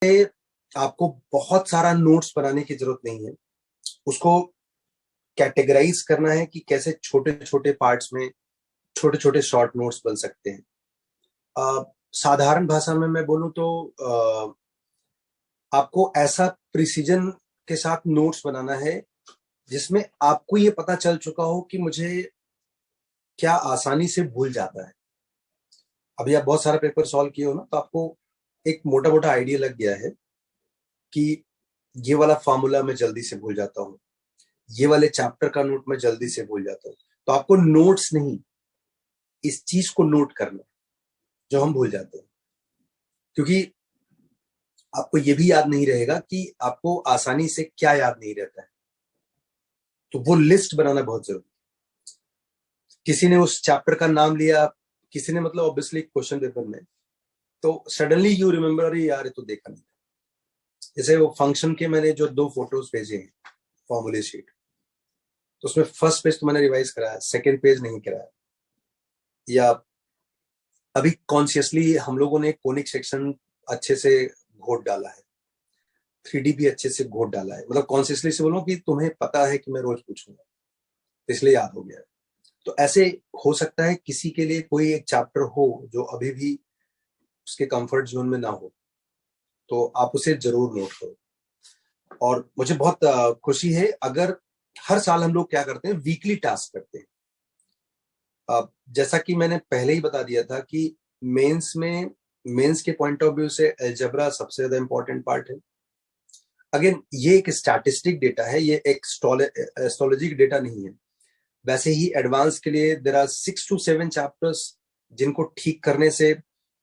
आपको बहुत सारा नोट्स बनाने की जरूरत नहीं है। उसको कैटेगराइज करना है कि कैसे छोटे छोटे पार्ट्स में छोटे छोटे शॉर्ट नोट्स बन सकते हैं। साधारण भाषा में मैं बोलूं तो आपको ऐसा प्रिसीजन के साथ नोट्स बनाना है जिसमें आपको ये पता चल चुका हो कि मुझे क्या आसानी से भूल जाता है। अभी आप बहुत सारा पेपर सॉल्व किए हो ना, तो आपको एक मोटा मोटा आइडिया लग गया है कि ये वाला फॉर्मूला मैं जल्दी से भूल जाता हूँ, ये वाले चैप्टर का नोट मैं जल्दी से भूल जाता हूँ। तो आपको नोट्स नहीं, इस चीज को नोट करना जो हम भूल जाते हैं, क्योंकि आपको ये भी याद नहीं रहेगा कि आपको आसानी से क्या याद नहीं रहता है। तो वो लिस्ट बनाना बहुत जरूरी। किसी ने उस चैप्टर का नाम लिया, किसी ने मतलब ऑब्वियसली क्वेश्चन पेपर में, तो सडनली यू रिमेम्बर, अरे यार ये तो देखा नहीं था। जैसे वो फंक्शन के मैंने जो 2 फोटोज भेजे हैं फॉर्मूले शीट, तो उसमें फर्स्ट पेज तो मैंने रिवाइज कराया, सेकेंड पेज नहीं कराया। या अभी कॉन्शियसली हम लोगों ने कोनिक सेक्शन अच्छे से घोट डाला है, 3D भी अच्छे से घोट डाला है, मतलब कॉन्शियसली से बोलो कि तुम्हें पता है कि मैं रोज पूछूंगा, इसलिए याद हो गया है। तो ऐसे हो सकता है किसी के लिए कोई एक चैप्टर हो जो अभी भी उसके कंफर्ट जोन में ना हो, तो आप उसे जरूर नोट करो। और मुझे बहुत खुशी है अगर हर साल हम लोग क्या करते हैं, वीकली टास्क करते हैं। जैसा कि मैंने पहले ही बता दिया था कि मेंस के पॉइंट ऑफ व्यू से अलजेब्रा सबसे ज्यादा इंपॉर्टेंट पार्ट है। अगेन ये एक स्टैटिस्टिक डेटा है, ये एक एस्ट्रोलॉजिक डेटा नहीं है। वैसे ही एडवांस के लिए देयर आर 6 to 7 चैप्टर्स जिनको ठीक करने से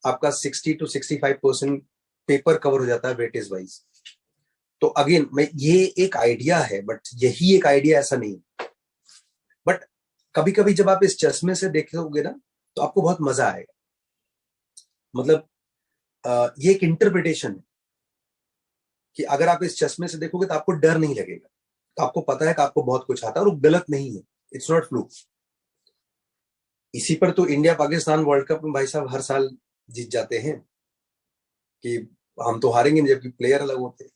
आपका 60 to 65% पेपर कवर हो जाता है वेटेज वाइज। तो अगेन मैं ये एक आइडिया है, बट यही एक आइडिया ऐसा नहीं। बट कभी कभी जब आप इस चश्मे से देखोगे ना, तो आपको बहुत मजा आएगा। मतलब ये एक इंटरप्रिटेशन है कि अगर आप इस चश्मे से देखोगे तो आपको डर नहीं लगेगा, तो आपको पता है कि आपको बहुत कुछ आता है और वो गलत नहीं है, इट्स नॉट फ्लूक। इसी पर तो इंडिया पाकिस्तान वर्ल्ड कप में भाई साहब हर साल जीत जाते हैं कि हम तो हारेंगे नहीं, जबकि प्लेयर अलग होते हैं।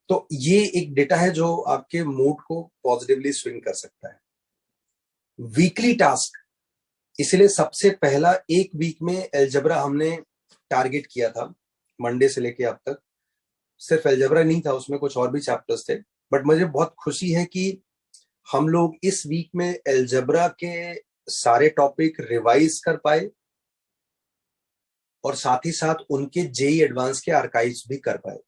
तो ये एक डेटा है जो आपके मूड को पॉजिटिवली स्विंग कर सकता है। वीकली टास्क, इसलिए सबसे पहला एक वीक में एल्जेब्रा हमने टारगेट किया था, मंडे से लेके अब तक। सिर्फ एल्जेब्रा नहीं था, उसमें कुछ और भी चैप्टर्स थे, बट मुझे बहुत खुशी है कि हम लोग इस वीक में एल्जेब्रा के सारे टॉपिक रिवाइज कर पाए और साथ ही साथ उनके जेई एडवांस के आर्काइव्स भी कर पाए।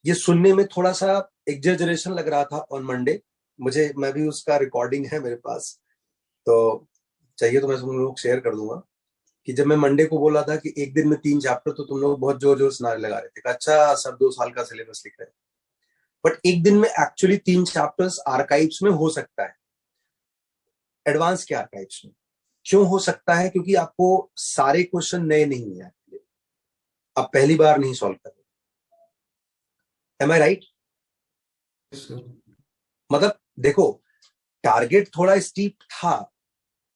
ये सुनने में थोड़ा सा एग्जैजरेशन लग रहा था ऑन मंडे मुझे, मैं भी उसका रिकॉर्डिंग है मेरे पास, तो चाहिए तो मैं तुम लोग शेयर कर दूंगा कि जब मैं मंडे को बोला था कि एक दिन में 3 चैप्टर, तो तुम लोग बहुत जोर जोर से नारे लगा रहे थे, अच्छा सब 2 साल का सिलेबस लिख रहे हैं। बट एक दिन में एक्चुअली 3 चैप्टर्स आर्काइव्स में हो सकता है, एडवांस के आर्काइव्स में। क्यों हो सकता है? क्योंकि आपको सारे क्वेश्चन नए नहीं है, आप पहली बार नहीं सॉल्व कर रहे। एम आई राइट? मतलब देखो, टारगेट थोड़ा स्टीप था,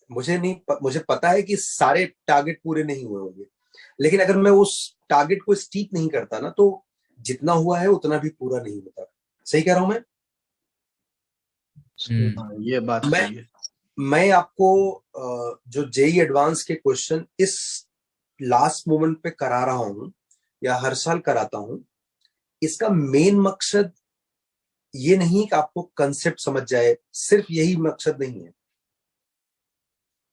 मुझे पता है कि सारे टारगेट पूरे नहीं हुए होंगे, लेकिन अगर मैं उस टारगेट को स्टीप नहीं करता ना, तो जितना हुआ है उतना भी पूरा नहीं होता। सही कह रहा हूं मैं? ये बात मैं सही है। मैं आपको जो जेई एडवांस के क्वेश्चन इस लास्ट मोमेंट पे करा रहा हूं या हर साल कराता हूं, इसका मेन मकसद ये नहीं कि आपको कंसेप्ट समझ जाए, सिर्फ यही मकसद नहीं है।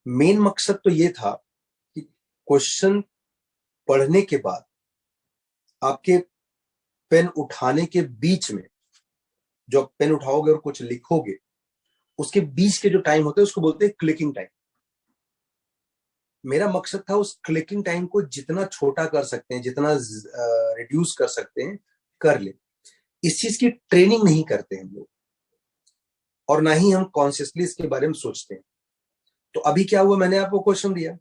मेन मकसद तो ये था कि क्वेश्चन पढ़ने के बाद आपके पेन उठाने के बीच में, जो आप पेन उठाओगे और कुछ लिखोगे, उसके बीच के जो टाइम होते हैं उसको बोलते हैं क्लिकिंग टाइम। मेरा मकसद था उस क्लिकिंग टाइम को जितना छोटा कर सकते हैं, जितना रिड्यूस कर सकते हैं, कर ले। इस चीज की ट्रेनिंग नहीं करते हम लोग, और ना ही हम कॉन्शियसली इसके बारे में सोचते हैं। तो अभी क्या हुआ, मैंने आपको क्वेश्चन दिया,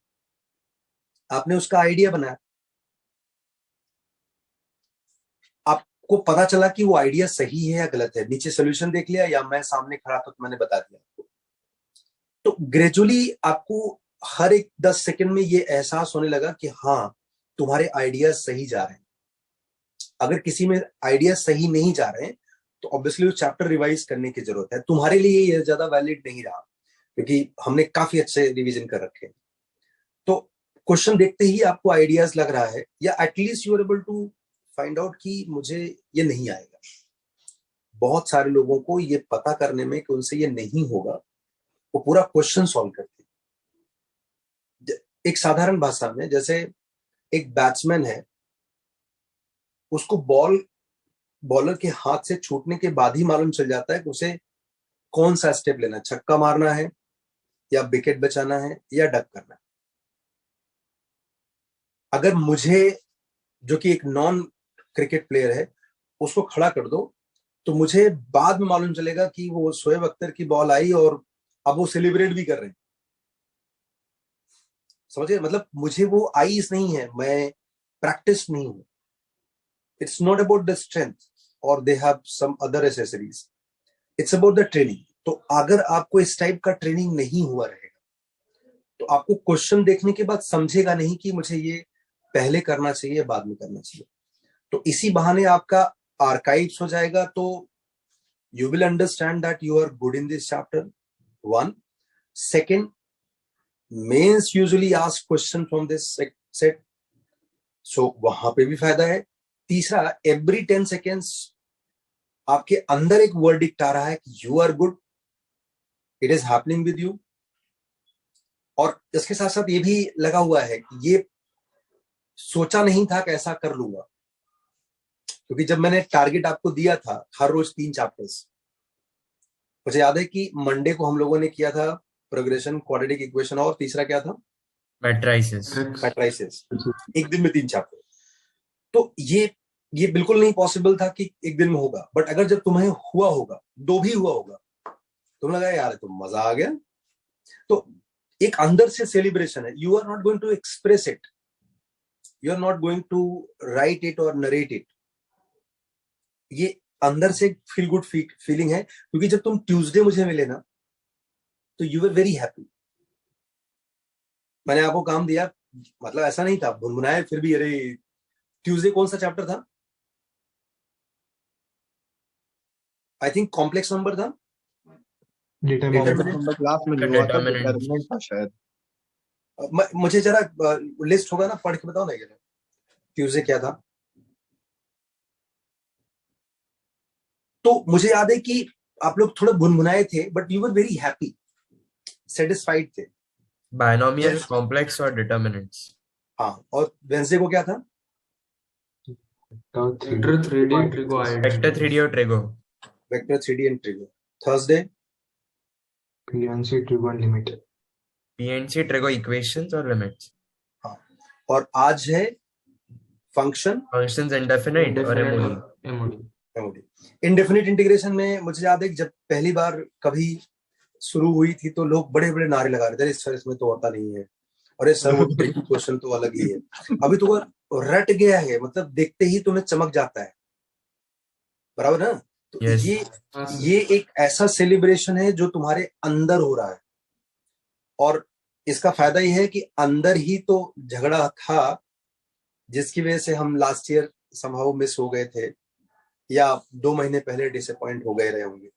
आपने उसका आइडिया बनाया, आपको पता चला कि वो आइडिया सही है या गलत है, नीचे सोल्यूशन देख लिया या मैं सामने खड़ा था तो मैंने बता दिया आपको। तो ग्रेजुअली आपको हर एक 10 सेकंड में ये एहसास होने लगा कि हाँ, तुम्हारे आइडिया सही जा रहे हैं। अगर किसी में आइडिया सही नहीं जा रहे हैं तो ऑब्वियसली वो चैप्टर रिवाइज करने की जरूरत है। तुम्हारे लिए ये ज्यादा वैलिड नहीं रहा क्योंकि हमने काफी अच्छे रिवीजन कर रखे हैं। तो क्वेश्चन देखते ही आपको आइडियाज लग रहा है या at least you are able to find out कि मुझे ये नहीं आएगा। बहुत सारे लोगों को ये पता करने में कि उनसे ये नहीं होगा, वो पूरा क्वेश्चन सॉल्व करते हैं। एक साधारण भाषा में, जैसे एक बैट्समैन है, उसको बॉलर के हाथ से छूटने के बाद ही मालूम चल जाता है कि उसे कौन सा स्टेप लेना है, छक्का मारना है या विकेट बचाना है या डक करना है। अगर मुझे, जो कि एक नॉन क्रिकेट प्लेयर है, उसको खड़ा कर दो तो मुझे बाद में मालूम चलेगा कि वो शोएब अख्तर की बॉल आई और अब वो सेलिब्रेट भी कर रहे हैं। समझे? मतलब मुझे वो आईज नहीं है, मैं प्रैक्टिस नहीं हूं। It's not about the strength और they have some other accessories, it's about the training. तो अगर आपको इस टाइप का ट्रेनिंग नहीं हुआ रहेगा तो आपको क्वेश्चन देखने के बाद समझेगा नहीं कि मुझे ये पहले करना चाहिए बाद में करना चाहिए। तो इसी बहाने आपका आर्काइव्स हो जाएगा, तो you will understand that you are good in this chapter. One. Second, mains usually ask question from this set, so वहां पे भी फायदा है। तीसरा, every 10 seconds आपके अंदर एक वर्डिक्ट आ रहा है कि you are good, it is happening with you। और इसके साथ साथ ये भी लगा हुआ है कि ये सोचा नहीं था कि ऐसा कर लूंगा, क्योंकि जब मैंने टारगेट आपको दिया था हर रोज 3 चैप्टर्स, मुझे याद है कि मंडे को हम लोगों ने किया था प्रोग्रेशन, क्वाड्रेटिक इक्वेशन, और तीसरा क्या था? मैट्राइसिस। एक दिन में 3 चैप्टर। तो ये बिल्कुल नहीं पॉसिबल था कि एक दिन में होगा, बट अगर जब तुम्हें हुआ होगा, 2 भी हुआ होगा, तुम लगा यार तो मजा आ गया। तो एक अंदर से सेलिब्रेशन है। You are not going to express it, you are not going to write it और नरेट इट। ये अंदर से फील गुड फीलिंग है, क्योंकि जब तुम ट्यूसडे मुझे मिले ना तो यू वर वेरी हैप्पी। मैंने आपको काम दिया, मतलब ऐसा नहीं था भुनभुनाए फिर भी, अरे ट्यूसडे कौन सा चैप्टर था? आई थिंक कॉम्प्लेक्स नंबर था, क्लास में नहीं हुआ था, डिटरमिनेंट था शायद। मुझे जरा लिस्ट होगा ना, पढ़ के बताओ ना ये ट्यूसडे क्या था। तो मुझे याद है कि आप लोग थोड़ा भुनभुनाए थे, but you were very happy, satisfied थे। बायनोमियल, कॉम्प्लेक्स और डिटरमिनेंट्स। हाँ, और वेंसडे को क्या था? Vector 3D trigo vector 3D और trigo. Vector 3D and trigo. Thursday PNC trigo and limit. PNC trigo equations और लिमिट्स। हाँ, और आज है फंक्शंस इंडेफिनिट और MOD। इंडेफिनिट इंटीग्रेशन में मुझे याद है कि जब पहली बार कभी शुरू हुई थी तो लोग बड़े बड़े नारे लगा रहे थे, सर इसमें तो होता नहीं है, अरे सर वो ट्रिकी क्वेश्चन तो अलग ही है। अभी तो रट गया है, मतलब देखते ही तुम्हें चमक जाता है, बराबर ना? तो yes. ये एक ऐसा सेलिब्रेशन है जो तुम्हारे अंदर हो रहा है, और इसका फायदा ये है कि अंदर ही तो झगड़ा था जिसकी वजह से हम लास्ट ईयर समहाउ मिस हो गए थे, या 2 महीने पहले डिसअपॉइंट हो गए रहे होंगे।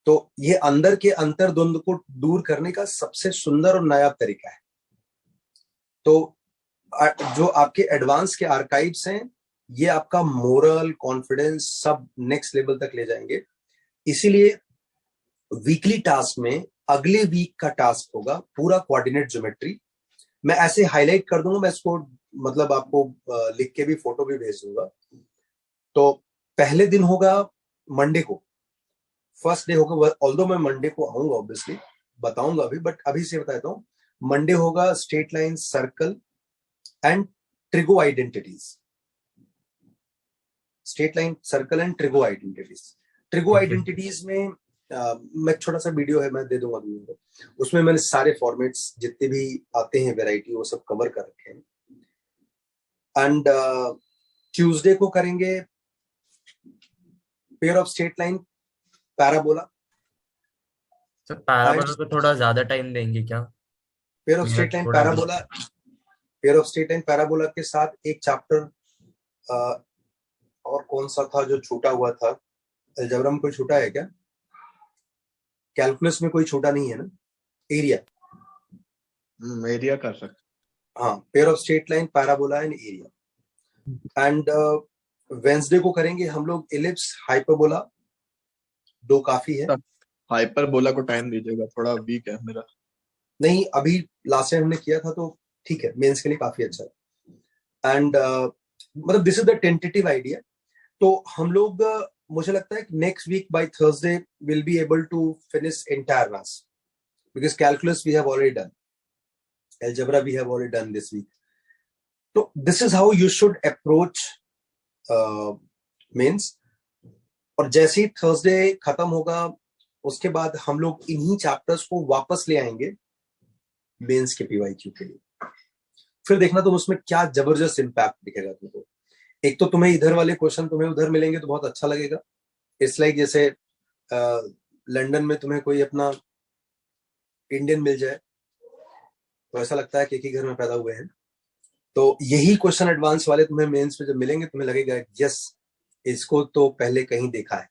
तो ये अंदर के अंतर्द्वंद को दूर करने का सबसे सुंदर और नायाब तरीका है। तो जो आपके एडवांस के आर्काइव्स हैं, ये आपका मोरल कॉन्फिडेंस सब नेक्स्ट लेवल तक ले जाएंगे। इसीलिए वीकली टास्क में अगले वीक का टास्क होगा पूरा कोऑर्डिनेट ज्योमेट्री। मैं ऐसे हाईलाइट कर दूंगा, मैं इसको मतलब आपको लिख के भी फोटो भी भेज दूंगा। तो पहले दिन होगा मंडे को, फर्स्ट डे होगा, ऑल्दो मैं मंडे को आऊंगा ऑब्वियसली, बताऊंगा अभी, बट अभी से बताता हूँ। मंडे होगा straight line, circle and trigo identities. Straight line, circle and trigo identities. Trigo identities में मैं छोटा सा वीडियो है, मैं दे दूंगा तुमको, उसमें मैंने सारे फॉर्मेट्स जितने भी आते हैं वैरायटी वो सब कवर कर रखे हैं। एंड ट्यूसडे को करेंगे pair of straight line, parabola. Sir parabola को थोड़ा ज्यादा टाइम देंगे क्या? Pair of straight line parabola, pair of straight line parabola के साथ एक चैप्टर और कौन सा था जो छूटा हुआ था? अलजेब्रा में कोई छूटा है क्या? कैलकुलस में कोई छूटा नहीं है ना? एरिया, एरिया कर सकते। हाँ, pair of straight line, parabola and area. And Wednesday को करेंगे हम लोग एलिप्स, हाइपरबोला, 2 काफी है। हाइपरबोला को टाइम दीजिएगा, थोड़ा वीक है मेरा। नहीं, अभी लास्ट टाइम हमने किया था तो ठीक है, मेंस के लिए काफी अच्छा है। एंड मतलब this is the tentative idea. तो हम लोग मुझे लगता है कि next week by Thursday will be able to finish entire maths, because calculus we have already done, algebra we have already done this week. तो this is how you should approach mains. और जैसे ही Thursday खत्म होगा उसके बाद हम लोग इन्हीं चैप्टर्स को वापस ले आएंगे मेंस के पीवाईक्यू के लिए। फिर देखना तुम उसमें क्या जबरदस्त इंपैक्ट दिखेगा तुमको। एक तो तुम्हें इधर वाले क्वेश्चन तुम्हें उधर मिलेंगे तो बहुत अच्छा लगेगा। इट्स लाइक जैसे लंदन में तुम्हें कोई अपना इंडियन मिल जाए तो ऐसा लगता है कि एक ही घर में पैदा हुए हैं। तो यही क्वेश्चन एडवांस वाले तुम्हें मेंस में जब मिलेंगे तुम्हें लगेगा यस, इसको तो पहले कहीं देखा है।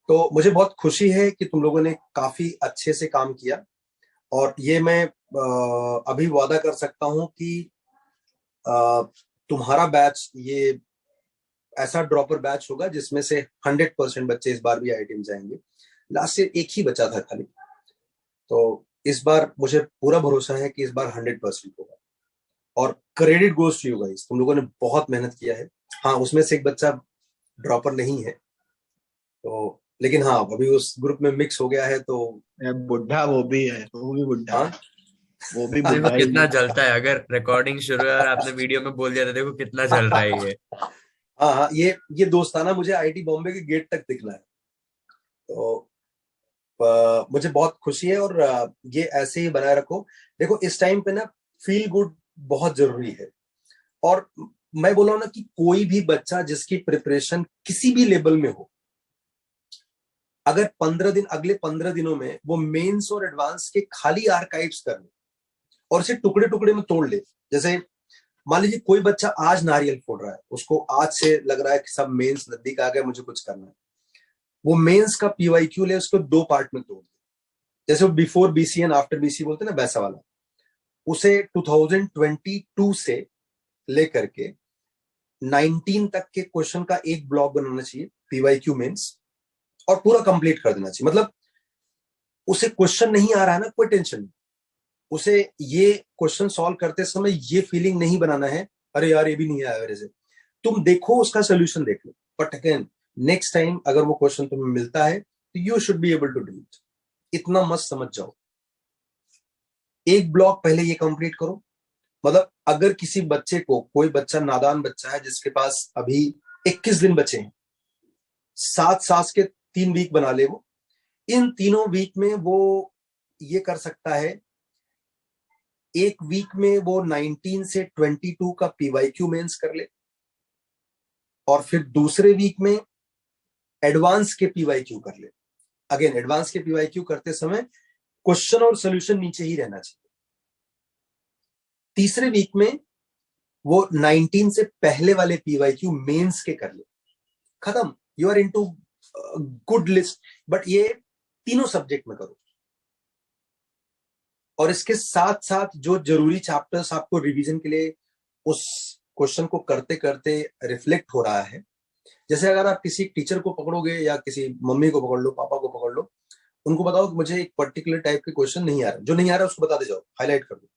तो मुझे बहुत खुशी है कि तुम लोगों ने काफी अच्छे से काम किया, और ये मैं अभी वादा कर सकता हूं कि तुम्हारा बैच ये ऐसा ड्रॉपर बैच होगा जिसमें से 100% बच्चे इस बार भी IIT में जाएंगे। लास्ट ईयर एक ही बचा था खाली, तो इस बार मुझे पूरा भरोसा है कि इस बार 100% होगा। और credit goes to you guys, तुम लोगों ने बहुत मेहनत किया है। हाँ, उसमें से एक बच्चा ड्रॉपर नहीं है तो, लेकिन हाँ अभी उस ग्रुप में मिक्स हो गया है तो बुढ़ा वो भी है, वो भी बुढ़ा है, वो भी देखो बुढ़ा ही कितना है। जलता है, अगर रिकॉर्डिंग शुरू है और आपने वीडियो में बोल दिया था, देखो कितना जल रहा है ये। हाँ हाँ, ये दोस्ताना मुझे IIT बॉम्बे के गेट तक दिखना है। तो मुझे बहुत खुशी है, और ये ऐसे ही बनाए रखो। देखो इस टाइम पे ना फील गुड बहुत जरूरी है। और मैं बोला ना कि कोई भी बच्चा जिसकी प्रिपरेशन किसी भी लेवल में हो, अगर 15 दिन, अगले 15 दिनों में वो मेंस और एडवांस के खाली आर्काइव्स कर ले और इसे टुकड़े टुकड़े में तोड़ ले। जैसे मान लीजिए कोई बच्चा आज नारियल फोड़ रहा है, उसको आज से लग रहा है कि सब मेंस नजदीक आ गए, मुझे कुछ करना है। वो मेंस का पीवाईक्यू ले, उसको 2 पार्ट में तोड़ दे। जैसे before BC and after BC बोलते हैं ना, वैसा वाला। उसे 2022 से लेकर के 19 तक के क्वेश्चन का एक ब्लॉक बनाना चाहिए पीवाईक्यू मेंस, और पूरा कंप्लीट कर देना चाहिए। मतलब उसे क्वेश्चन नहीं आ रहा है ना, कोई टेंशन नहीं। उसे ये क्वेश्चन सॉल्व करते समय ये फीलिंग नहीं बनाना है अरे यार ये भी नहीं आया मेरे से। तुम देखो उसका सोल्यूशन देख लो, बट अगेन नेक्स्ट टाइम अगर वो क्वेश्चन तुम्हें मिलता है तो you should be able to do it. इतना मत समझ जाओ, एक ब्लॉक पहले ये कंप्लीट करो। मतलब अगर किसी बच्चे को, कोई बच्चा नादान बच्चा है जिसके पास अभी 21 दिन बचे हैं, 7 सास के 3 वीक बना ले वो। इन तीनों वीक में वो ये कर सकता है, एक वीक में वो 19 से 22 का पीवाईक्यू मेंस कर ले, और फिर दूसरे वीक में एडवांस के पीवाईक्यू कर ले। अगेन एडवांस के पीवाईक्यू करते समय क्वेश्चन और सोल्यूशन नीचे ही रहना चाहिए। तीसरे वीक में वो 19 से पहले वाले पीवाईक्यू मेंस के कर ले, खत्म। You are into good list. But ये तीनों सब्जेक्ट में करो, और इसके साथ साथ जो जरूरी चैप्टर्स आपको रिवीजन के लिए उस क्वेश्चन को करते करते रिफ्लेक्ट हो रहा है। जैसे अगर आप किसी टीचर को पकड़ोगे या किसी मम्मी को पकड़ लो, पापा को पकड़ लो, उनको बताओ कि मुझे एक पर्टिकुलर टाइप के क्वेश्चन नहीं आ रहा, जो नहीं आ रहा उसको बता दे जाओ, हाईलाइट कर दो,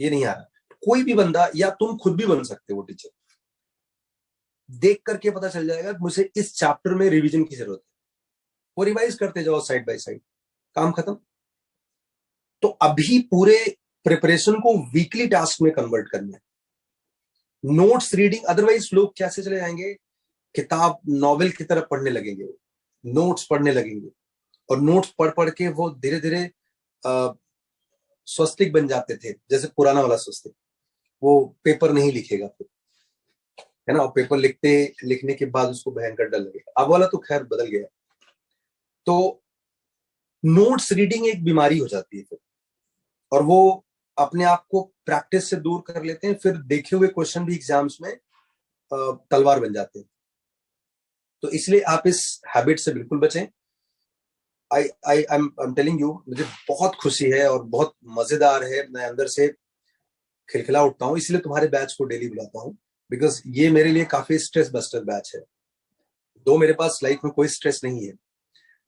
ये नहीं आ रहा। कोई भी बंदा, या तुम खुद भी बन सकते हो टीचर, देख करके पता चल जाएगा कि मुझे इस चैप्टर में रिवीजन की जरूरत है, वो रिवाइज करते जाओ साइड बाय साइड, काम खत्म। तो अभी पूरे प्रिपरेशन को वीकली टास्क में कन्वर्ट करना है। नोट्स रीडिंग, अदरवाइज लोग कैसे चले जाएंगे, किताब नॉवेल की तरफ पढ़ने लगेंगे, नोट्स पढ़ने लगेंगे, और नोट्स पढ़ पढ़ के वो धीरे धीरे स्वस्तिक बन जाते थे। जैसे पुराना वाला स्वस्तिक, वो पेपर नहीं लिखेगा फिर, है ना, और पेपर लिखने के बाद उसको भयंकर डर लगेगा। अब वाला तो खैर बदल गया। तो नोट्स रीडिंग एक बीमारी हो जाती है फिर, और वो अपने आप को प्रैक्टिस से दूर कर लेते हैं। फिर देखे हुए क्वेश्चन भी एग्जाम्स में तलवार बन जाते हैं। तो इसलिए आप इस हैबिट से बिल्कुल बचें। आई एम टेलिंग यू, मुझे बहुत खुशी है और बहुत मजेदार है, मैं अंदर से खिलखिला उठता हूँ, इसलिए तुम्हारे बैच को डेली बुलाता हूँ, बिकॉज ये मेरे लिए काफी स्ट्रेस बस्टर बैच है। दो मेरे पास लाइफ में कोई स्ट्रेस नहीं है,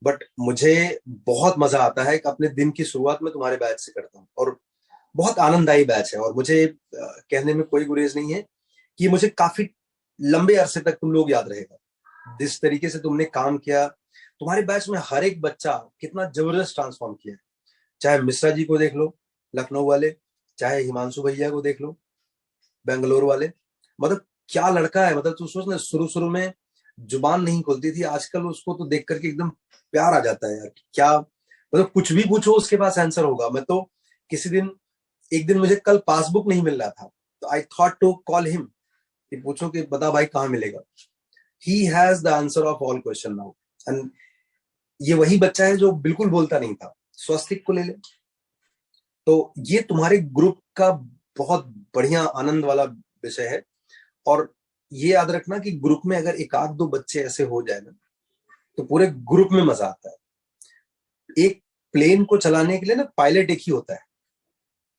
बट मुझे बहुत मजा आता है कि अपने दिन की शुरुआत में तुम्हारे बैच से करता हूँ, और बहुत आनंददायी बैच है। और मुझे कहने में कोई गुरेज नहीं है कि मुझे काफी लंबे अरसे तक तुम लोग याद रहेगा। जिस तरीके से तुमने काम किया, तुम्हारे बैच में हर एक बच्चा कितना जबरदस्त ट्रांसफॉर्म किया है। चाहे मिश्रा जी को देख लो, लखनऊ वाले, चाहे हिमांशु भैया को देख लो, बेंगलोर वाले। मतलब क्या लड़का है, मतलब तू सोच ना, शुरू शुरू में जुबान नहीं खुलती थी, आजकल उसको तो देख करके एकदम प्यार आ जाता है यार। क्या मतलब, कुछ भी पूछो उसके पास आंसर होगा। मैं तो किसी दिन, एक दिन मुझे कल पासबुक नहीं मिल रहा था, तो I thought to call him कि पूछो कि बता भाई कहाँ मिलेगा। He has the answer of all question now. And ये वही बच्चा है जो बिल्कुल बोलता नहीं था। स्वस्तिक को ले ले, तो ये तुम्हारे ग्रुप का बहुत बढ़िया आनंद वाला विषय है। और ये याद रखना कि ग्रुप में अगर एक आध दो बच्चे ऐसे हो जाए ना, तो पूरे ग्रुप में मजा आता है। एक प्लेन को चलाने के लिए ना पायलट एक ही होता है।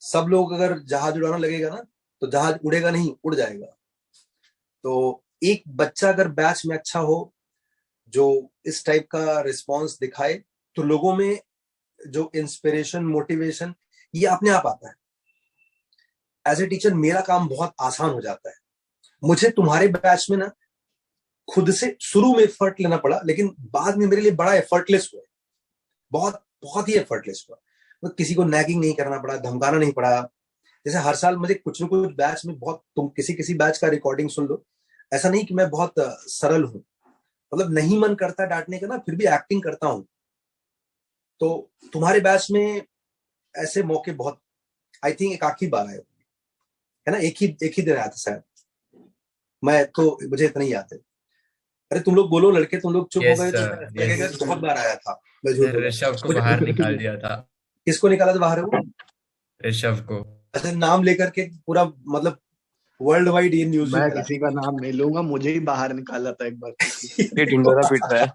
सब लोग अगर जहाज उड़ाना लगेगा ना, तो जहाज उड़ेगा नहीं, उड़ जाएगा। तो एक बच्चा अगर बैच में अच्छा हो, जो इस टाइप का रिस्पॉन्स दिखाए, तो लोगों में जो इंस्पिरेशन, मोटिवेशन, ये अपने आप आता है। एज ए टीचर मेरा काम बहुत आसान हो जाता है। मुझे तुम्हारे बैच में ना खुद से शुरू में एफर्ट लेना पड़ा, लेकिन बाद में मेरे लिए बड़ा एफर्टलेस हुआ, बहुत बहुत ही एफर्टलेस हुआ। तो किसी को नैगिंग नहीं करना पड़ा, धमकाना नहीं पड़ा। जैसे हर साल मुझे कुछ न कुछ बैच में बहुत, तुम किसी किसी बैच का रिकॉर्डिंग सुन लो, ऐसा नहीं कि मैं बहुत सरल हूं, मतलब नहीं मन करता डांटने का ना, फिर भी एक्टिंग करता हूं। तो तुम्हारे बैच में ऐसे मौके बहुत, आई थिंक एक आखिरी बार आए है ना, एक ही दिन आया था शायद, मैं तो, मुझे इतना ही याद है। अरे तुम लोग बोलो लड़के, तुम लोग चुप हो यस गए तो सर, शायद यस। लगेगा कि बहुत बार आया था, मैं झूठ बोला। ऋषभ को बाहर निकाल मुझे दिया था। किसको निकाला था बाहर है वो? ऋषभ को। अच्छा, नाम लेकर के पूरा, मतलब वर्ल्ड वाइड ये न्यूज भी मैं फैला। किसी का नाम नहीं लूंगा, मुझे ही बाहर निकाला था एक बार किसी ये ढिंडोरा पीट रहा है।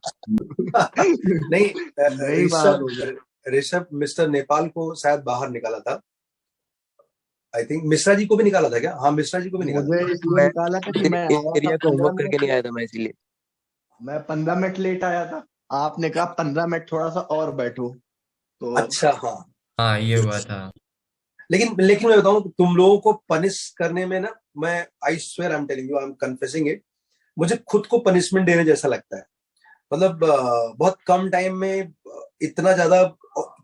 नहीं, मैं ही बाहर हो गया। ऋषभ मिस्टर नेपाल को शायद बाहर निकाला था। आई थिंक मिश्रा जी को भी निकाला था क्या? हाँ, मिश्रा जी को भी निकाला मुझे था। इसलिए मैं निकाला था कि मैं आया था एरिया का 15 होमवर्क करके मिनट नहीं आया था मैं, इसीलिए। मैं 15 मिनट लेट आया था। आपने कहा 15 मिनट थोड़ा सा और बैठो, तो अच्छा, हाँ। हाँ, ये हुआ था। लेकिन लेकिन मैं बताऊं, तुम लोगों को पनिश करने में ना, मैं I swear, I am telling you, I am confessing it, मुझे खुद को पनिशमेंट देने जैसा लगता है। मतलब बहुत कम टाइम में इतना ज्यादा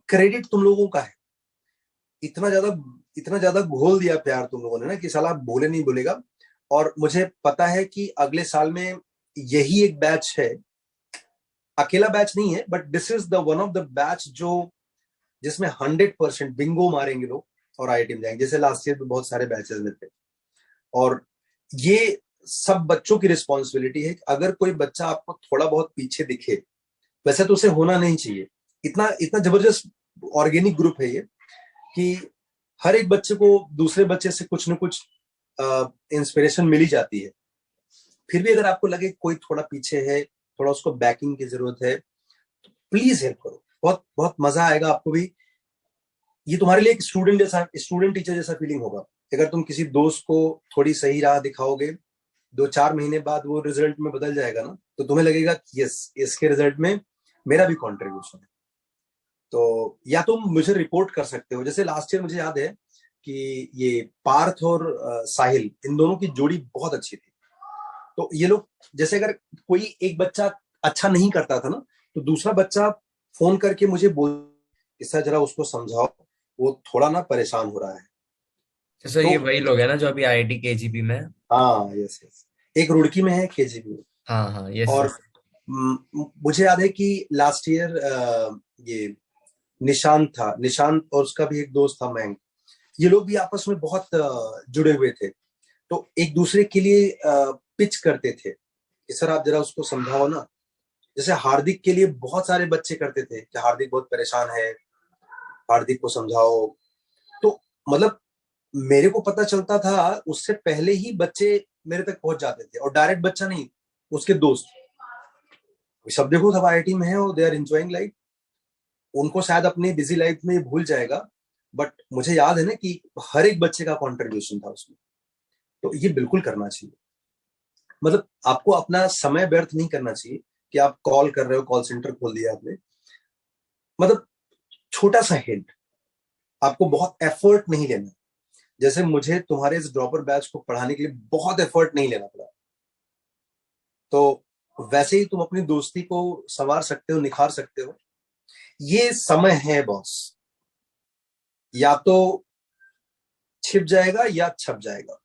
क्रेडिट तुम लोगों का है। इतना ज्यादा घोल दिया प्यार तुम लोगों ने ना, कि साला बोले नहीं बोलेगा। और मुझे पता है कि अगले साल में यही एक बैच है, अकेला बैच नहीं है, but this is the one of the batch जो, जिसमें 100% बिंगो मारेंगे लोग और आईआईटी में जाएंगे, जैसे लास्ट ईयर में बहुत सारे बैचेस में थे। और ये सब बच्चों की रिस्पॉन्सिबिलिटी है कि अगर कोई बच्चा आपको थोड़ा बहुत पीछे दिखे, वैसे तो उसे होना नहीं चाहिए। इतना इतना जबरदस्त ऑर्गेनिक ग्रुप है ये, कि हर एक बच्चे को दूसरे बच्चे से कुछ न कुछ इंस्पिरेशन मिल ही जाती है। फिर भी अगर आपको लगे कोई थोड़ा पीछे है, थोड़ा उसको बैकिंग की जरूरत है, तो प्लीज हेल्प करो। बहुत बहुत मजा आएगा आपको भी। ये तुम्हारे लिए एक स्टूडेंट टीचर जैसा फीलिंग होगा। अगर तुम किसी दोस्त को थोड़ी सही राह दिखाओगे, 2-4 महीने बाद वो रिजल्ट में बदल जाएगा ना, तो तुम्हें लगेगा कि यस, इसके रिजल्ट में मेरा भी कॉन्ट्रीब्यूशन है। तो या तुम मुझे रिपोर्ट कर सकते हो। जैसे लास्ट ईयर मुझे याद है कि ये पार्थ और साहिल, इन दोनों की जोड़ी बहुत अच्छी थी। तो ये लोग, जैसे अगर कोई एक बच्चा अच्छा नहीं करता था ना, तो दूसरा बच्चा फोन करके मुझे बोल, इससे जरा उसको समझाओ, वो थोड़ा ना परेशान हो रहा है। तो सर, तो ये वही लोग है ना जो अभी आईआईटी केजीबी में है? हाँ, यस यस, एक रुड़की में है, केजीबी में। हाँ हाँ, यस और सर। मुझे याद है कि लास्ट ईयर ये निशांत था, निशांत और उसका भी एक दोस्त था मयंक, ये लोग भी आपस में बहुत जुड़े हुए थे। तो एक दूसरे के लिए पिच करते थे कि सर आप जरा उसको समझाओ ना। जैसे हार्दिक के लिए बहुत सारे बच्चे करते थे कि हार्दिक बहुत परेशान है, हार्दिक को समझाओ। तो मतलब मेरे को पता चलता था उससे पहले ही बच्चे मेरे तक पहुंच जाते थे, और डायरेक्ट बच्चा नहीं, उसके दोस्त। सब देखो सब आईआईटी में है और दे आर एंजॉयिंग लाइफ। उनको शायद अपनी बिजी लाइफ में भूल जाएगा, बट मुझे याद है ना कि हर एक बच्चे का कंट्रीब्यूशन था उसमें। तो ये बिल्कुल करना चाहिए। मतलब आपको अपना समय व्यर्थ नहीं करना चाहिए कि आप कॉल कर रहे हो, कॉल सेंटर खोल दिया आपने। मतलब छोटा सा हिंट, आपको बहुत एफर्ट नहीं लेना। जैसे मुझे तुम्हारे इस ड्रॉपर बैच को पढ़ाने के लिए बहुत एफर्ट नहीं लेना पड़ा, तो वैसे ही तुम अपनी दोस्ती को संवार सकते हो, निखार सकते हो। ये समय है बॉस, या तो छिप जाएगा या छप जाएगा,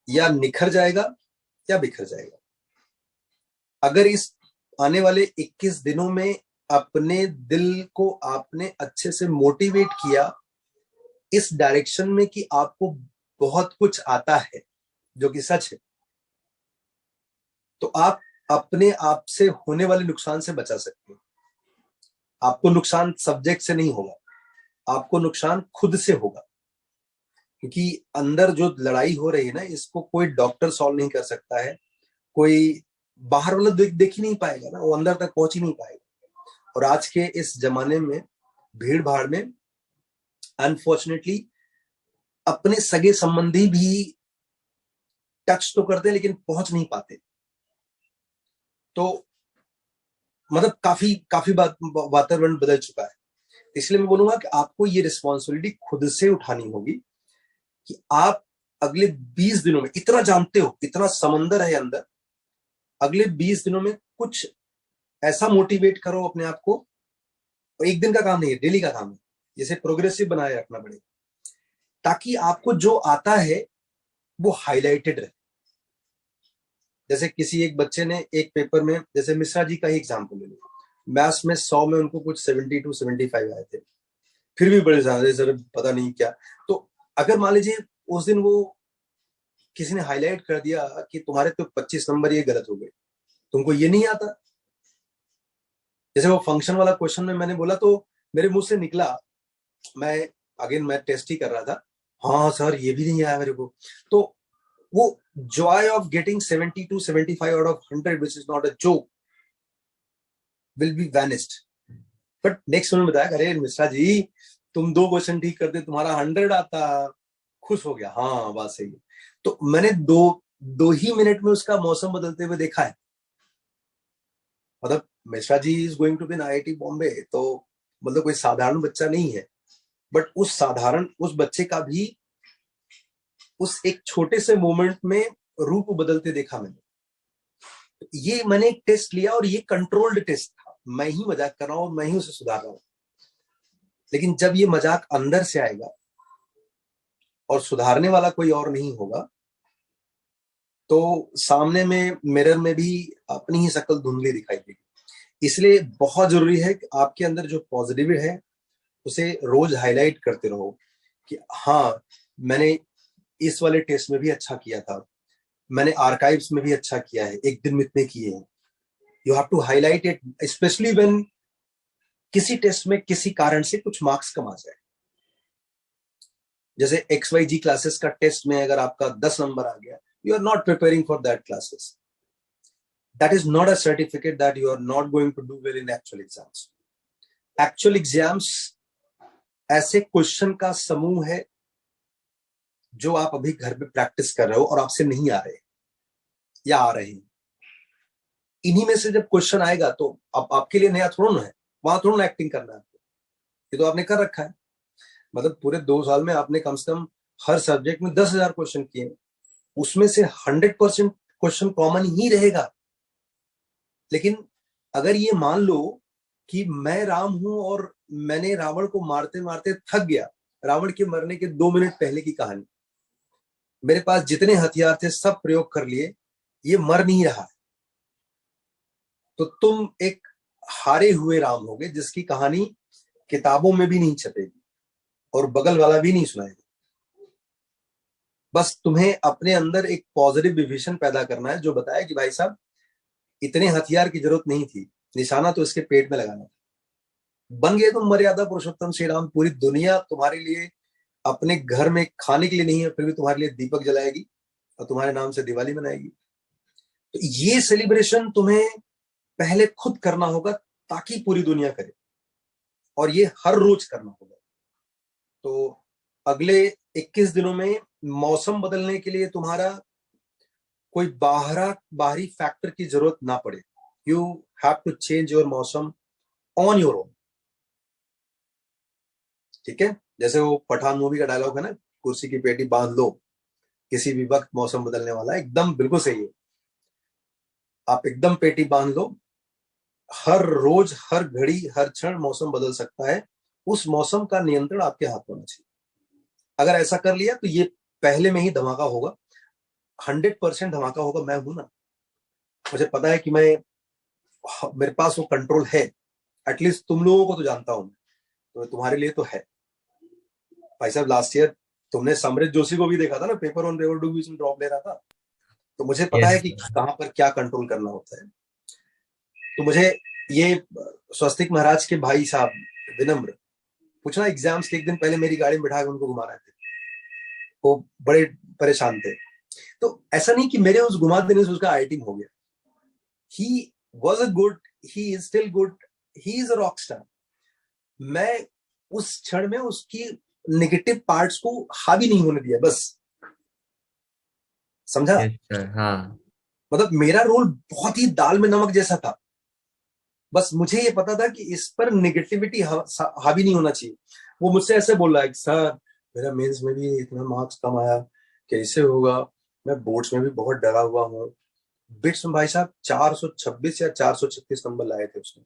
या निखर जाएगा या बिखर जाएगा। अगर इस आने वाले 21 दिनों में अपने दिल को आपने अच्छे से मोटिवेट किया इस डायरेक्शन में कि आपको बहुत कुछ आता है, जो कि सच है, तो आप अपने आप से होने वाले नुकसान से बचा सकते हैं। आपको नुकसान सब्जेक्ट से नहीं होगा, आपको नुकसान खुद से होगा, क्योंकि अंदर जो लड़ाई हो रही है ना, इसको कोई डॉक्टर सॉल्व नहीं कर सकता है, कोई बाहर वाला देख ही नहीं पाएगा ना, वो अंदर तक पहुंच ही नहीं पाएगा। और आज के इस जमाने में, भीड़ भाड़ में, अनफॉर्चुनेटली अपने सगे संबंधी भी टच तो करते हैं लेकिन पहुंच नहीं पाते। तो मतलब काफी काफी वातावरण बदल चुका है। इसलिए मैं बोलूंगा कि आपको ये रिस्पॉन्सिबिलिटी खुद से उठानी होगी कि आप अगले 20 दिनों में, इतना जानते हो, इतना समंदर है अंदर, अगले 20 दिनों में कुछ ऐसा मोटिवेट करो अपने आप को। एक दिन का काम नहीं है, डेली का काम है। जैसे प्रोग्रेसिव बनाए रखना पड़ेगा, ताकि आपको जो आता है वो हाईलाइटेड रहे। जैसे किसी एक बच्चे ने एक पेपर में, जैसे मिश्रा जी का ही एग्जाम्पल ले लो, मैथ्स में 100 में उनको कुछ 72 75 आए थे, फिर भी बड़े ज्यादा सर पता नहीं क्या। तो अगर मान लीजिए उस दिन वो किसी ने हाईलाइट कर दिया कि तुम्हारे तो 25 नंबर ये गलत हो गए, तुमको ये नहीं आता। जैसे वो फंक्शन वाला क्वेश्चन में मैंने बोला तो मेरे मुंह से निकला, मैं टेस्ट ही कर रहा था, हाँ सर ये भी नहीं आया मेरे को। तो वो joy of getting 72 75 out of 100 which is not a joke will be vanished. But next उन्होंने बताया, अरे मिश्रा जी तुम 2 क्वेश्चन ठीक करते तुम्हारा 100 आता, खुश हो गया, हाँ बात सही है। तो मैंने दो ही मिनट में उसका मौसम बदलते हुए देखा है। मतलब Mishra ji is going to be in IIT Bombay, तो मतलब कोई साधारण बच्चा नहीं है, बट उस बच्चे का भी उस एक छोटे से मोमेंट में रूप बदलते देखा मैंने। ये मैंने एक टेस्ट लिया और ये कंट्रोल्ड टेस्ट था, मैं ही मजाक कर रहा हूं, मैं ही उसे सुधार रहा हूं। लेकिन जब ये मजाक अंदर से आएगा और सुधारने वाला कोई और नहीं होगा, तो सामने में मिरर में भी अपनी ही शक्ल धुंधली दिखाई देगी। इसलिए बहुत जरूरी है कि आपके अंदर जो पॉजिटिव है उसे रोज हाईलाइट करते रहो कि हाँ मैंने इस वाले टेस्ट में भी अच्छा किया था, मैंने आर्काइव्स में भी अच्छा किया है, एक दिन में इतने किए हैं। You have to highlight it, especially when किसी टेस्ट में किसी कारण से कुछ मार्क्स कम आ जाए। जैसे XYG क्लासेस का टेस्ट में अगर आपका 10 नंबर आ गया, you are not preparing for that classes, that is not a certificate that you are not going to do well in actual exams. Actual exams ऐसे क्वेश्चन का समूह है जो आप अभी घर पे प्रैक्टिस कर रहे हो और आपसे नहीं आ रहे या आ रहे हैं। इन्हीं में से जब क्वेश्चन आएगा तो अब आपके लिए नया थोड़ा ना है, वहां थोड़ा ना एक्टिंग करना है आपको, ये तो आपने कर रखा है। मतलब पूरे 2 साल में आपने कम से कम हर सब्जेक्ट में 10,000 क्वेश्चन किए, उसमें से 100% क्वेश्चन कॉमन ही रहेगा। लेकिन अगर ये मान लो कि मैं राम हूं और मैंने रावण को मारते मारते थक गया, रावण के मरने के 2 मिनट पहले की कहानी, मेरे पास जितने हथियार थे सब प्रयोग कर लिए, ये मर नहीं रहा है, तो तुम एक हारे हुए राम होगे जिसकी कहानी किताबों में भी नहीं छपेगी और बगल वाला भी नहीं सुनाएगा। बस तुम्हें अपने अंदर एक पॉजिटिव विजन पैदा करना है जो बताए कि भाई साहब इतने हथियार की जरूरत नहीं थी, निशाना तो इसके पेट में लगाना था। बन गए तुम मर्यादा पुरुषोत्तम श्री राम, पूरी दुनिया तुम्हारे लिए अपने घर में खाने के लिए नहीं है, फिर भी तुम्हारे लिए दीपक जलाएगी, और तुम्हारे नाम से दिवाली मनाएगी। तो ये सेलिब्रेशन तुम्हें पहले खुद करना होगा ताकि पूरी दुनिया करे, और ये हर रोज करना होगा। तो अगले 21 दिनों में मौसम बदलने के लिए तुम्हारा कोई बाहरी फैक्टर की जरूरत ना पड़े। You have to change your मौसम ऑन योर ओन। ठीक है, जैसे वो पठान मूवी का डायलॉग है ना, कुर्सी की पेटी बांध लो, किसी भी वक्त मौसम बदलने वाला है। एकदम बिल्कुल सही है। आप एकदम पेटी बांध लो, हर रोज, हर घड़ी, हर क्षण मौसम बदल सकता है। उस मौसम का नियंत्रण आपके हाथ में होना चाहिए। अगर ऐसा कर लिया तो ये पहले में ही धमाका होगा, 100% धमाका होगा। मैं हूं ना, मुझे पता है कि मेरे पास वो कंट्रोल है। एटलीस्ट तुम लोगों को तो जानता हूं मैं, तो तुम्हारे लिए तो है। भाई साहब, लास्ट ईयर तुमने समृद्ध जोशी को भी देखा था ना, पेपर ऑन पेपर 2 बीच में ड्रॉप ले रहा था। तो मुझे पता है कि कहां पर क्या कंट्रोल करना होता है। तो मुझे ये स्वस्तिक महाराज के भाई साहब विनम्र पूछना, एग्जाम्स के एक दिन पहले मेरी गाड़ी में बिठा के उनको घुमा रहे थे। वो बड़े परेशान थे। तो ऐसा नहीं कि मेरे उस घुमा देने से उसका आईटी हो गया। He was a good, he is still good, he is a rock star. मैं उस क्षण में उसकी नेगेटिव पार्ट्स को हावी नहीं होने दिया, बस। समझा? हाँ, मतलब मेरा रोल बहुत ही दाल में नमक जैसा था। बस मुझे ये पता था कि इस पर नेगेटिविटी हावी नहीं होना चाहिए। वो मुझसे ऐसे बोल रहा है कि सर, मेरा मेंस में भी इतना मार्क्स कम आया, कैसे होगा? मैं बोर्ड्स में भी बहुत डरा हुआ हूँ। बिट्स में भाई साहब 426 या 436 नंबर लाए थे उसने।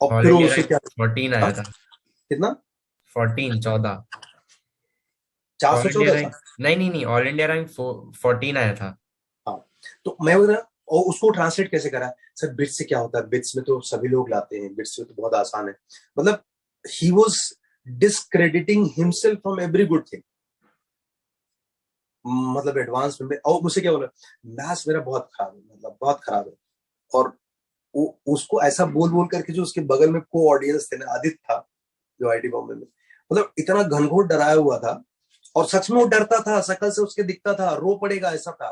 और फिर उसे क्या 14 आया था। कितना? 14 ऑल इंडिया 414 रैंक। था। नहीं, ऑल इंडिया रैंक 14 आया था। हाँ, तो मैं बोल रहा, और उसको ट्रांसलेट कैसे करा? सर बिट्स से क्या होता है? बिट्स में तो सभी लोग लाते हैं, बिट्स में तो बहुत आसान है। मतलब he was discrediting himself from every good thing. मतलब एडवांस में। और मुझे क्या बोला, मैथ्स मेरा बहुत खराब है, मतलब बहुत खराब है। और उसको ऐसा बोल बोल करके जो उसके बगल में को ऑडियंस थे ना, आदित्य था जो आईटी बॉम्बे में, मतलब इतना घनघोर डराया हुआ था। और सच में वो डरता था, शकल से उसके दिखता था रो पड़ेगा ऐसा था।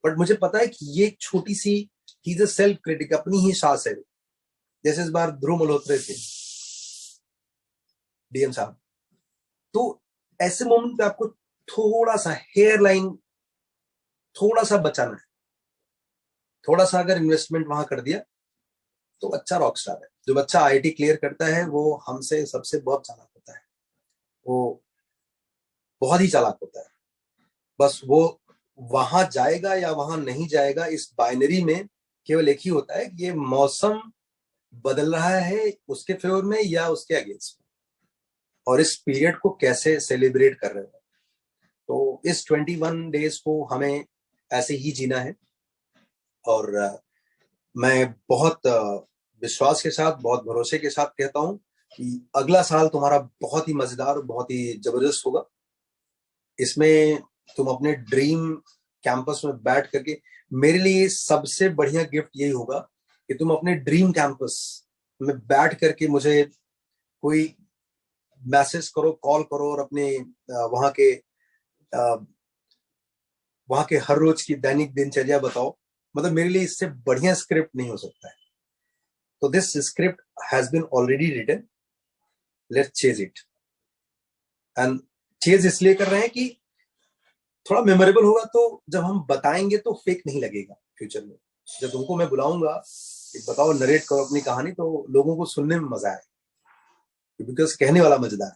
बट मुझे पता है कि ये एक छोटी सी, he is a self critic, अपनी ही सास है। जैसे इस बार ध्रुव मल्होत्रा थे, डीएम साहब। तो ऐसे मोमेंट पे आपको थोड़ा सा हेयर लाइन थोड़ा सा बचाना है। थोड़ा सा अगर इन्वेस्टमेंट वहां कर दिया तो अच्छा रॉक स्टार है। जो बच्चा आईटी क्लियर करता है वो हमसे सबसे बहुत चालाक होता है। वो बहुत ही चालाक होता है। बस वो वहां जाएगा या वहां नहीं जाएगा, इस बाइनरी में केवल एक ही होता है कि ये मौसम बदल रहा है उसके फेवर में या उसके अगेंस्ट में, और इस पीरियड को कैसे सेलिब्रेट कर रहे हो। तो इस 21 डेज को हमें ऐसे ही जीना है। और मैं बहुत विश्वास के साथ, बहुत भरोसे के साथ कहता हूं कि अगला साल तुम्हारा बहुत ही मजेदार, बहुत ही जबरदस्त होगा। इसमें तुम अपने ड्रीम कैंपस में बैठ करके, मेरे लिए सबसे बढ़िया गिफ्ट यही होगा कि तुम अपने ड्रीम कैंपस में बैठ करके मुझे कोई मैसेज करो, कॉल करो, और अपने वहां के हर रोज की दैनिक दिनचर्या बताओ। मतलब मेरे लिए इससे बढ़िया स्क्रिप्ट नहीं हो सकता है। तो this script has been already written, let's chase it. And chase इसलिए कर रहे हैं कि थोड़ा मेमोरेबल होगा, तो जब हम बताएंगे तो फेक नहीं लगेगा फ्यूचर में। जब तुमको मैं बुलाऊंगा कि बताओ, नरेट करो अपनी कहानी, तो लोगों को सुनने में मजा आए, बिकॉज कहने वाला मजेदार है।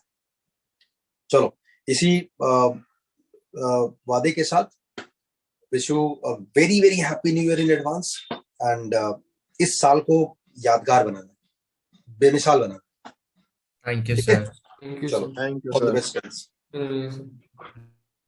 चलो, इसी वादे के साथ wish you a very very happy new year in advance. And इस साल को यादगार बनाना, बेमिसाल बनाना। थैंक यू ठीक है, सर। Thank you, चलो, sir. Thank you all the sir. Best friends. Yes, sir.